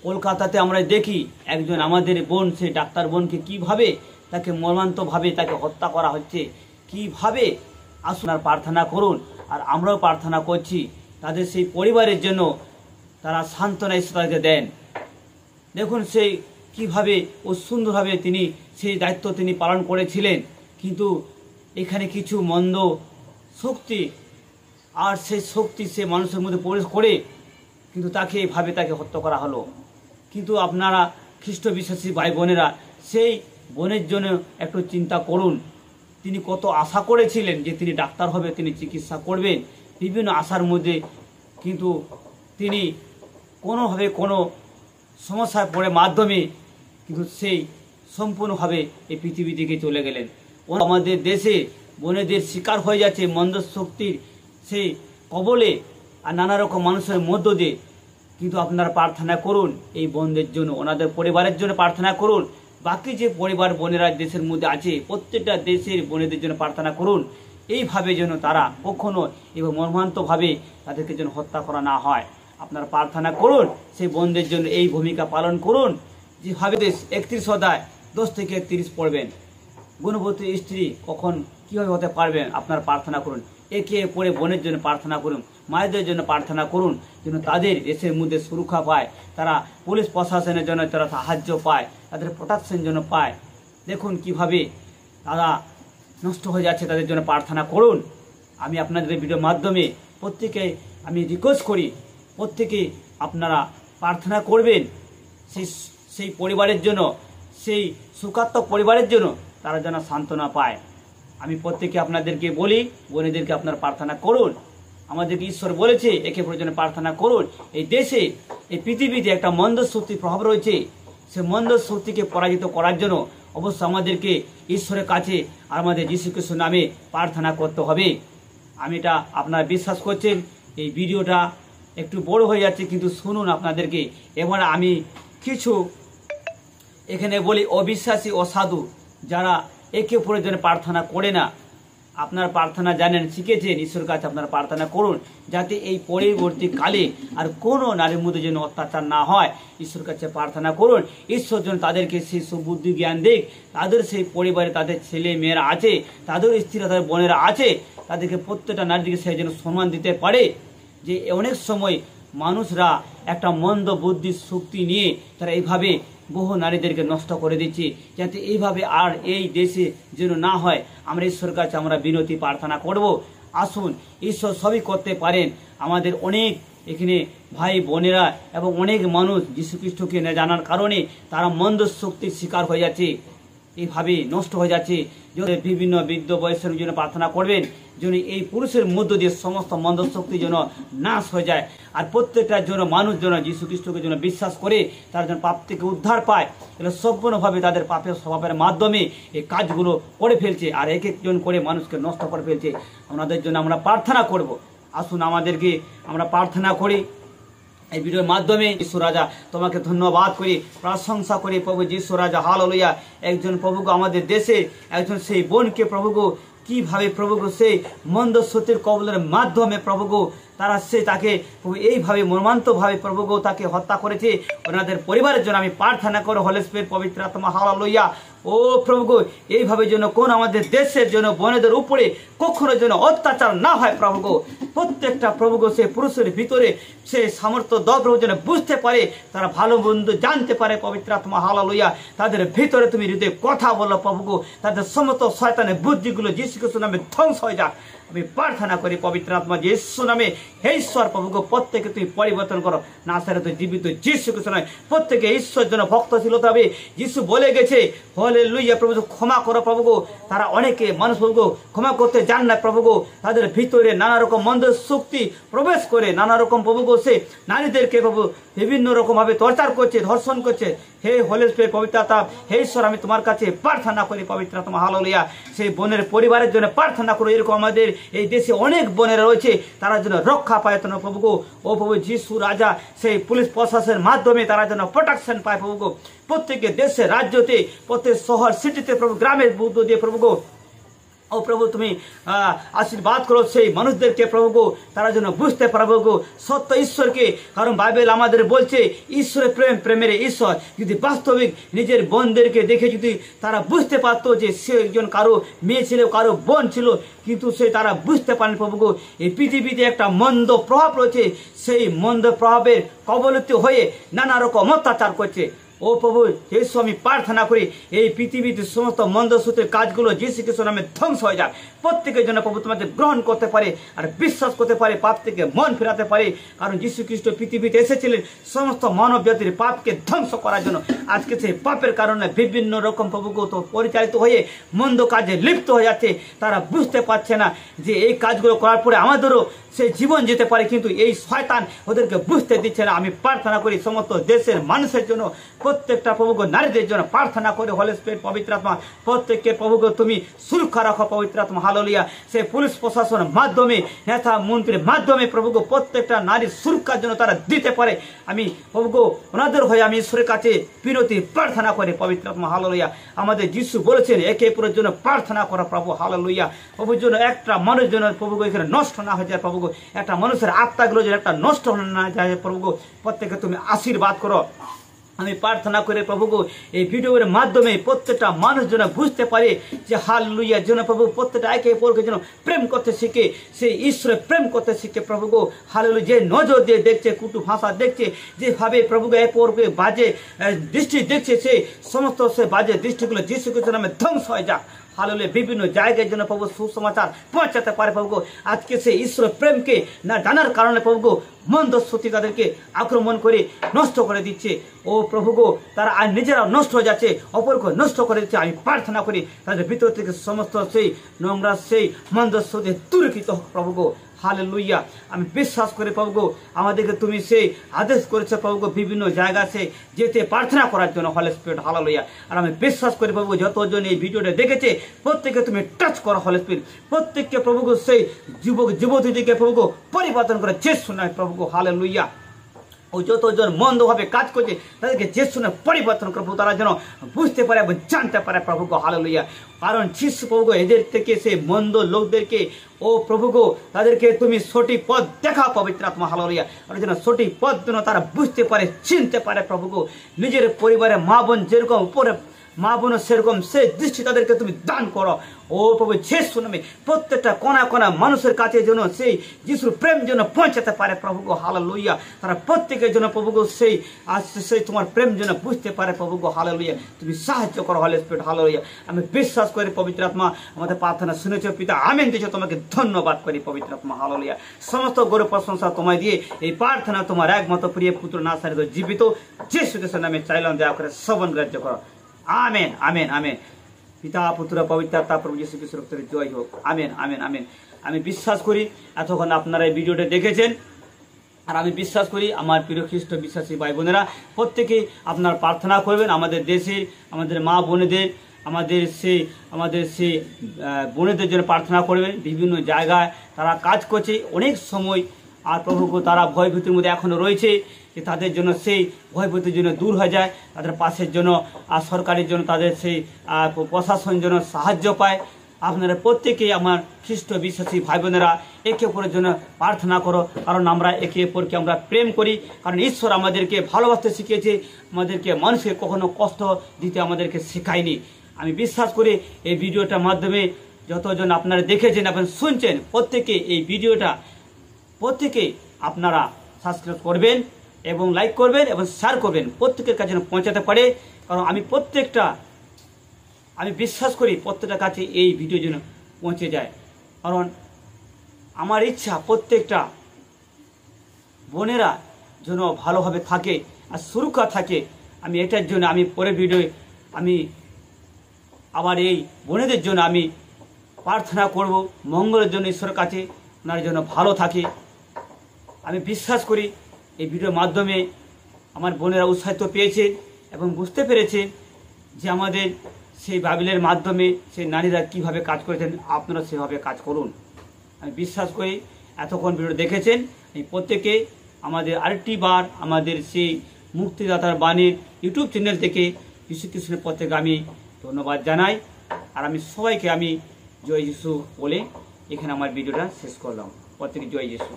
কলকাতাতে আমরা দেখি একজন আমাদের বোন, সেই ডাক্তার বোনকে কিভাবে তাকে মর্মান্তভাবে তাকে হত্যা করা হচ্ছে। কিভাবে আসুন আর প্রার্থনা করুন, আর আমরাও প্রার্থনা করছি তাদের সেই পরিবারের জন্য, তারা সান্ত্বনা এসে তাদেরকে দেন। দেখুন সেই কিভাবে ও সুন্দরভাবে তিনি সেই দায়িত্ব তিনি পালন করেছিলেন, কিন্তু এখানে কিছু মন্দ শক্তি আর সেই শক্তি সে মানুষের মধ্যে প্রবেশ করে কিন্তু তাকে এইভাবে তাকে হত্যা করা হলো। কিন্তু আপনারা খ্রিস্ট বিশ্বাসী ভাই বোনেরা সেই বোনের জন্য একটু চিন্তা করুন। তিনি কত আশা করেছিলেন যে তিনি ডাক্তার হবে, তিনি চিকিৎসা করবেন, বিভিন্ন আশার মধ্যে কিন্তু তিনি কোনোভাবে কোনো সমস্যায় পড়ে মাধ্যমে কিন্তু সেই সম্পূর্ণভাবে এই পৃথিবী থেকে চলে গেলেন। আমাদের দেশে বোনেদের শিকার হয়ে যাচ্ছে মন্দ শক্তির সেই কবলে আর নানা রকম মানুষের মধ্য দিয়ে। কিন্তু আপনারা প্রার্থনা করুন এই বোনদের জন্য, ওনাদের পরিবারের জন্য প্রার্থনা করুন। বাকি যে পরিবার বোনেরা দেশের মধ্যে আছে প্রত্যেকটা দেশের বোনেদের জন্য প্রার্থনা করুন, এইভাবে যেন তারা কখনো এবং মর্মান্তভাবে তাদেরকে যেন হত্যা করা না হয়। আপনারা প্রার্থনা করুন সেই বোনদের জন্য, এই ভূমিকা পালন করুন। যেভাবে 31 অধ্যায় 10 থেকে 31 পড়বেন, গুণবতী স্ত্রী কখন কীভাবে হতে পারবেন আপনারা প্রার্থনা করুন। একে পড়ে বোনের জন্য প্রার্থনা করুন, মায়েদের জন্য প্রার্থনা করুন যেন তাদের দেশের মধ্যে সুরক্ষা পায়, তারা পুলিশ প্রশাসনের জন্য তারা সাহায্য পায়, তাদের প্রোটেকশন জন্য পায়। দেখুন কিভাবে তারা নষ্ট হয়ে যাচ্ছে, তাদের জন্য প্রার্থনা করুন। আমি আপনাদের ভিডিওর মাধ্যমে প্রত্যেকে আমি রিকোয়েস্ট করি, প্রত্যেকে আপনারা প্রার্থনা করবেন সেই পরিবারের জন্য, সেই শোকাত্মক পরিবারের জন্য, তারা যেন সান্ত্বনা পায়। আমি প্রত্যেকে আপনাদেরকে বলি, বোনেদেরকে আপনারা প্রার্থনা করুন। আমাদেরকে ঈশ্বর বলেছে একে প্রয়োজনে প্রার্থনা করুন। এই দেশে এই পৃথিবীতে একটা মন্দ শক্তির প্রভাব রয়েছে, সে মন্দ শক্তিকে পরাজিত করার জন্য অবশ্য আমাদেরকে ঈশ্বরের কাছে আর আমাদের যীশু খ্রিস্ট নামে প্রার্থনা করতে হবে। আমি এটা আপনারা বিশ্বাস করছেন। এই ভিডিওটা একটু বড় হয়ে যাচ্ছে, কিন্তু শুনুন আপনাদেরকে। এবার আমি কিছু এখানে বলি অবিশ্বাসী অসাধু যারা একে অপরের জন্য প্রার্থনা করে না, আপনারা প্রার্থনা জানেন, শিখেছেন, ঈশ্বরের কাছে আপনারা প্রার্থনা করুন যাতে এই পরবর্তীকালে আর কোনো নারীর মধ্যে যেন অত্যাচার না হয়। ঈশ্বরের কাছে প্রার্থনা করুন, ঈশ্বর যেন তাদেরকে সেই সুবুদ্ধি জ্ঞান দিক, তাদের সেই পরিবারে তাদের ছেলে মেয়েরা আছে, তাদের স্ত্রীরা তাদের বোনেরা আছে, তাদেরকে প্রত্যেকটা নারীকে সে যেন সম্মান দিতে পারে। যে অনেক সময় মানুষরা একটা মন্দ বুদ্ধির শক্তি নিয়ে তারা এইভাবে বহু নারীদেরকে নষ্ট করে দিচ্ছে, যাতে এইভাবে আর এই দেশে যেন না হয়। আমরা ঈশ্বরের কাছে আমরা বিনতি প্রার্থনা করব। আসুন, ঈশ্বর সবই করতে পারেন। আমাদের অনেক এখানে ভাই বোনেরা এবং অনেক মানুষ যীশু খ্রিস্টকে না জানার কারণে তারা মন্দ শক্তির শিকার হয়ে যাচ্ছে, এইভাবে নষ্ট হয়ে যাচ্ছে। বিভিন্ন বৃদ্ধ বয়সের জন্য প্রার্থনা করবেন যেন এই পুরুষের মধ্য দিয়ে সমস্ত মন্দ শক্তি যেন নাশ হয়ে যায়, আর প্রত্যেকটার জন্য মানুষ যেন যীশু খ্রিস্টকে যেন বিশ্বাস করে তারা যেন পাপ থেকে উদ্ধার পায়। এটা সম্পূর্ণভাবে তাদের পাপের স্বভাবের মাধ্যমে এই কাজগুলো করে ফেলছে, আর এক একজন করে মানুষকে নষ্ট করে ফেলছে। ওনাদের জন্য আমরা প্রার্থনা করব। আসুন আমাদেরকে আমরা প্রার্থনা করি এই ভিডিওর মাধ্যমে। যিশু রাজা তোমাকে ধন্যবাদ করি, প্রশংসা করি প্রভু যিশু রাজা, হালেলুয়া। একজন প্রভুকে আমাদের দেশে একজন সেই বোনকে প্রভুকে কিভাবে প্রভুকে সেই মন্দ শক্তির কবলের মাধ্যমে প্রভুকে তারা তাকে প্রভু এইভাবে মর্মান্তভাবে প্রভুকে তাকে হত্যা করেছে। ওনাদের পরিবারের জন্য আমি প্রার্থনা করো, হোলি স্পিরিট পবিত্র আত্মা, হালেলুয়া। ও প্রভুকে এইভাবে যেন কোন আমাদের দেশের জন্য বোনেদের উপরে কখনো যেন অত্যাচার না হয় প্রভুকে। প্রত্যেকটা প্রভুকে সে পুরুষের ভিতরে সে সামর্থ্য দাও প্রভু যেন বুঝতে পারে, তারা ভালো মন্দ জানতে পারে পবিত্র আত্মা, হালেলুয়া। তাদের ভিতরে তুমি হৃদয়ে কথা বলো প্রভুকে, তাদের সমস্ত শয়তানের বুদ্ধিগুলো যীশু খ্রিস্ট নামে ধ্বংস হয়ে যাক। আমি প্রার্থনা করি পবিত্র আত্মা যীশু নামে, হে ঈশ্বর প্রভুকে প্রত্যেকে তুমি পরিবর্তন করো। নাসারেত জীবিত যীশু খ্রিস্ট নামে প্রত্যেকে ঈশ্বর জন্য ভক্ত ছিল, তবে যীশু বলে গেছে হালেলুয়া প্রভু ক্ষমা করো প্রভুকে। তারা অনেকে মানুষ প্রভুকে ক্ষমা করতে জান না প্রভুকে, তাদের ভিতরে নানা রকম মন্দ শক্তি প্রবেশ করে নানা রকম প্রভুকে সে নারীদেরকে প্রভু বিভিন্ন রকম ভাবে টর্চার করছে, ধর্ষণ করছে। হে হোলি স্পিরিট পবিত্র আত্মা, হে ঈশ্বর আমি তোমার কাছে প্রার্থনা করি পবিত্র আত্মা, হালেলুয়া। সেই বোনের পরিবারের জন্য প্রার্থনা করো, এরকম আমাদের এই দেশে অনেক বোনেরা রয়েছে, তারা যেন রক্ষা পায় যেন প্রভুকে। ও প্রভু যিশু রাজা, সেই পুলিশ প্রশাসনের মাধ্যমে তারা যেন প্রোটেকশন পায় প্রভুকে। প্রত্যেকের দেশে রাজ্যতে প্রত্যেক শহর সিটিতে প্রভু গ্রামের বুদ্ধ দিয়ে প্রভুকে ও প্রভু তুমি আশীর্বাদ করো সেই মানুষদেরকে প্রভু গো, তারা যেন বুঝতে পারবো গো সত্য ঈশ্বরকে। কারণ বাইবেল আমাদের বলছে ঈশ্বরের প্রেম, প্রেমের ঈশ্বর। যদি বাস্তবিক নিজের বোনদেরকে দেখে যদি তারা বুঝতে পারতো যে সে একজন কারো মেয়ে ছিল, কারো বোন ছিল, কিন্তু সে তারা বুঝতে পারেন প্রভু গো। এই পৃথিবীতে একটা মন্দ প্রভাব রয়েছে, সেই মন্দ প্রভাবের কবলিত হয়ে নানা রকম অত্যাচার করছে। ও প্রভু যিশু, আমি প্রার্থনা করি এই পৃথিবীতে সমস্ত মন্দ সূত্রের কাজগুলো যিশু খ্রিস্টের নামে ধ্বংস হয়ে যাক। প্রত্যেকের জন্য প্রভু তোমাকে গ্রহণ করতে পারে আর বিশ্বাস করতে পারে, পাপ থেকে মন ফেরাতে পারে। কারণ যিশু খ্রিস্ট পৃথিবীতে এসেছিলেন সমস্ত মানব জাতির পাপকে ধ্বংস করার জন্য। আজকে সেই পাপের কারণে বিভিন্ন রকম প্রভুগত পরিচালিত হয়ে মন্দ কাজে লিপ্ত হয়ে যাচ্ছে। তারা বুঝতে পারছে না যে এই কাজগুলো করার পরে আমাদেরও সেই জীবন যেতে পারে, কিন্তু এই শয়তান ওদেরকে বুঝতে দিচ্ছে না। আমি প্রার্থনা করি সমস্ত দেশের মানুষের জন্য, প্রত্যেকটা প্রভুগ নারীদের জন্য প্রার্থনা করে হলি স্পিরিট পবিত্র আত্মা প্রত্যেককে প্রভুগ তুমি সুরক্ষা রাখো পবিত্র আত্মা। হালেলুয়া। সেই পুলিশ প্রশাসনের মাধ্যমে, নেতা মন্ত্রীর মাধ্যমে প্রভুগ প্রত্যেকটা নারীর সুরক্ষার জন্য তারা দিতে পারে। আমি প্রভুগ ওনাদের হয়ে আমি ঈশ্বরের কাছে বিনতি প্রার্থনা করে পবিত্র আত্মা। হালেলুয়া। আমাদের যিশু বলেছেন একে অপরের জন্য প্রার্থনা করা প্রভু। হালেলুয়া। প্রভুর জন্য একটা মানুষের জন্য প্রভুগ এখানে নষ্ট না হয়ে যায়, প্রভুগ একটা মানুষের আত্মাগুলো যেন একটা নষ্ট না যায় প্রভুগ, প্রত্যেকে তুমি আশীর্বাদ করো। আমি প্রার্থনা করে প্রভুগো এই ভিডিওর মাধ্যমে প্রত্যেকটা মানুষ যেন বুঝতে পারে যে হালেলুয়া, যেন প্রভু প্রত্যেকটা একে অপরকে যেন প্রেম করতে শিখে, সেই ঈশ্বরের প্রেম করতে শিখে প্রভুগো। হালেলুয়া। যে নজর দিয়ে দেখছে, কুটু ভাষা দেখছে, যেভাবে প্রভুগো একে অপরকে বাজে দৃষ্টি দেখছে, সেই সমস্ত সে বাজে দৃষ্টিগুলো যিশু খ্রিস্টের নামে ধ্বংস হয়ে যাক। হালেলুয়া। বিভিন্ন জায়গায় যেন প্রভু সুসমাচার পৌঁছাতে পারে প্রভুগো। আজকে সেই ঈশ্বরের প্রেমকে না জানার কারণে প্রভুগো মন্দ শক্তি তাদেরকে আক্রমণ করে নষ্ট করে দিচ্ছে। ও প্রভুগো তারা আর নিজেরাও নষ্ট হয়ে যাচ্ছে, অপরকে নষ্ট করে দিচ্ছে। আমি প্রার্থনা করি তাদের ভিতর থেকে সমস্ত সেই নোংরা সেই মন্দ শক্তি দূরীকৃত হোক প্রভুগো। হালেলুয়া। আমি বিশ্বাস করি প্রভুগো আমাদেরকে তুমি সেই আদেশ করেছে প্রভুগো বিভিন্ন জায়গায় সে যেতে প্রার্থনা করার জন্য হলি স্পিরিট। হালেলুয়া। আর আমি বিশ্বাস করি প্রভু যতজন এই ভিডিওটা দেখেছে প্রত্যেকে তুমি টাচ করো হলি স্পিরিট। প্রত্যেককে প্রভুগো সেই যুবক যুবতীদেরকে প্রভুগো পরিবর্তন করে যিশু নামে প্রভুগো। হালেলুয়া। ও যতজন মন্দভাবে কাজ করছে তাদেরকে যিশু নামে পরিবর্তন করবো, তারা যেন বুঝতে পারে এবং জানতে পারে প্রভুগো। হালেলুয়া। কারণ যিশু প্রভুগো এদের থেকে সেই মন্দ লোকদেরকে ও প্রভুগো তাদেরকে তুমি সঠিক পথ দেখাও পবিত্র আত্মা। হালেলুয়া। আর যেন সঠিক পথ যেন তারা বুঝতে পারে, চিনতে পারে প্রভুগো। নিজের পরিবারে মা বোন যেরকম উপরে মা বোন সেরকম সেই দৃষ্টি তাদেরকে তুমি দান করো। ও প্রভু যিশু নামে প্রত্যেকটা কোনা কোনা মানুষের কাছে যেন সেই যিশুর প্রেম যেন পৌঁছাতে পারে প্রভুগো। হালেলুয়া। তারা প্রত্যেকের জন্য প্রভুগো সেই সেই তোমার প্রেম যেন বুঝতে পারে প্রভুগো। হালেলুয়া। তুমি সাহায্য করো হলি স্পিরিট। হালেলুয়া। আমি বিশ্বাস করি পবিত্র আত্মা আমাদের প্রার্থনা শুনেছো পিতা, আমেন দিয়েছো, তোমাকে ধন্যবাদ করি পবিত্র আত্মা। হালেলুয়া। সমস্ত গৌরব প্রশংসা তোমায় দিয়ে এই প্রার্থনা তোমার একমাত্র প্রিয় পুত্র নাসারিত জীবিত যিশু খ্রিস্টের নামে চাইলাম, দয়া করে শ্রবণ গ্রাহ্য করো। Amen, amen, amen. পিতা পুত্র পবিত্র আত্মা প্রভু যিশু খ্রিস্টের জয় হোক। Amen, amen, amen. আমি বিশ্বাস করি এতক্ষণ আপনারা এই ভিডিওটা দেখেছেন, আর আমি বিশ্বাস করি আমার প্রিয় খ্রিস্ট বিশ্বাসী ভাই বোনেরা প্রত্যেকেই আপনার প্রার্থনা করবেন আমাদের দেশের, আমাদের মা বোনেদের, আমাদের সেই বোনেদের জন্য প্রার্থনা করবেন। বিভিন্ন জায়গায় তারা কাজ করছে অনেক সময়, আর প্রভুকে তারা ভয়ভীতির মধ্যে এখনও রয়েছে, যে তাদের জন্য সেই ভয়ভীতির জন্য দূর হয়ে যায়, তাদের পাশের জন্য আর সরকারের জন্য তাদের সেই প্রশাসন জন্য সাহায্য পায়। আপনারা প্রত্যেকেই আমার খ্রিস্ট বিশ্বাসী ভাই বোনেরা একে অপরের জন্য প্রার্থনা করো, কারণ আমরা একে অপরকে আমরা প্রেম করি। কারণ ঈশ্বর আমাদেরকে ভালোবাসতে শিখিয়েছে, আমাদেরকে মানুষকে কখনো কষ্ট দিতে আমাদেরকে শেখায়নি। আমি বিশ্বাস করি এই ভিডিওটার মাধ্যমে যতজন আপনারা দেখেছেন এবং শুনছেন প্রত্যেকে এই ভিডিওটা প্রত্যেকে আপনারা সাবস্ক্রাইব করবেন এবং লাইক করবেন এবং শেয়ার করবেন, প্রত্যেকের কাছে যেন পৌঁছাতে পারে। কারণ আমি বিশ্বাস করি প্রত্যেকটা কাছে এই ভিডিও যেন পৌঁছে যায়। কারণ আমার ইচ্ছা প্রত্যেকটা বোনেরা যেন ভালোভাবে থাকে আর সুরক্ষা থাকে। আমি এটার জন্য আমি পরের ভিডিও আমি আবার এই বোনেদের জন্য আমি প্রার্থনা করব, মঙ্গলের জন্য ঈশ্বরের কাছে ওনার জন্য ভালো থাকে। আমি বিশ্বাস করি এই ভিডিওর মাধ্যমে আমার বোনেরা উৎসাহিত পেয়েছেন এবং বুঝতে পেরেছেন যে আমাদের সেই বাইবেলের মাধ্যমে সেই নারীরা কিভাবে কাজ করেছেন, আপনারা সেভাবে কাজ করুন। আমি বিশ্বাস করি এতক্ষণ ভিডিও দেখেছেন। এই প্রত্যেকে আমাদের আরেকটি বার আমাদের সেই মুক্তিদাতার বাণীর ইউটিউব চ্যানেল থেকে যীশু খ্রিস্টের প্রত্যেকে আমি ধন্যবাদ জানাই। আর আমি সবাইকে আমি জয় যিশু বলে এখানে আমার ভিডিওটা শেষ করলাম। প্রত্যেকে জয় যিশু।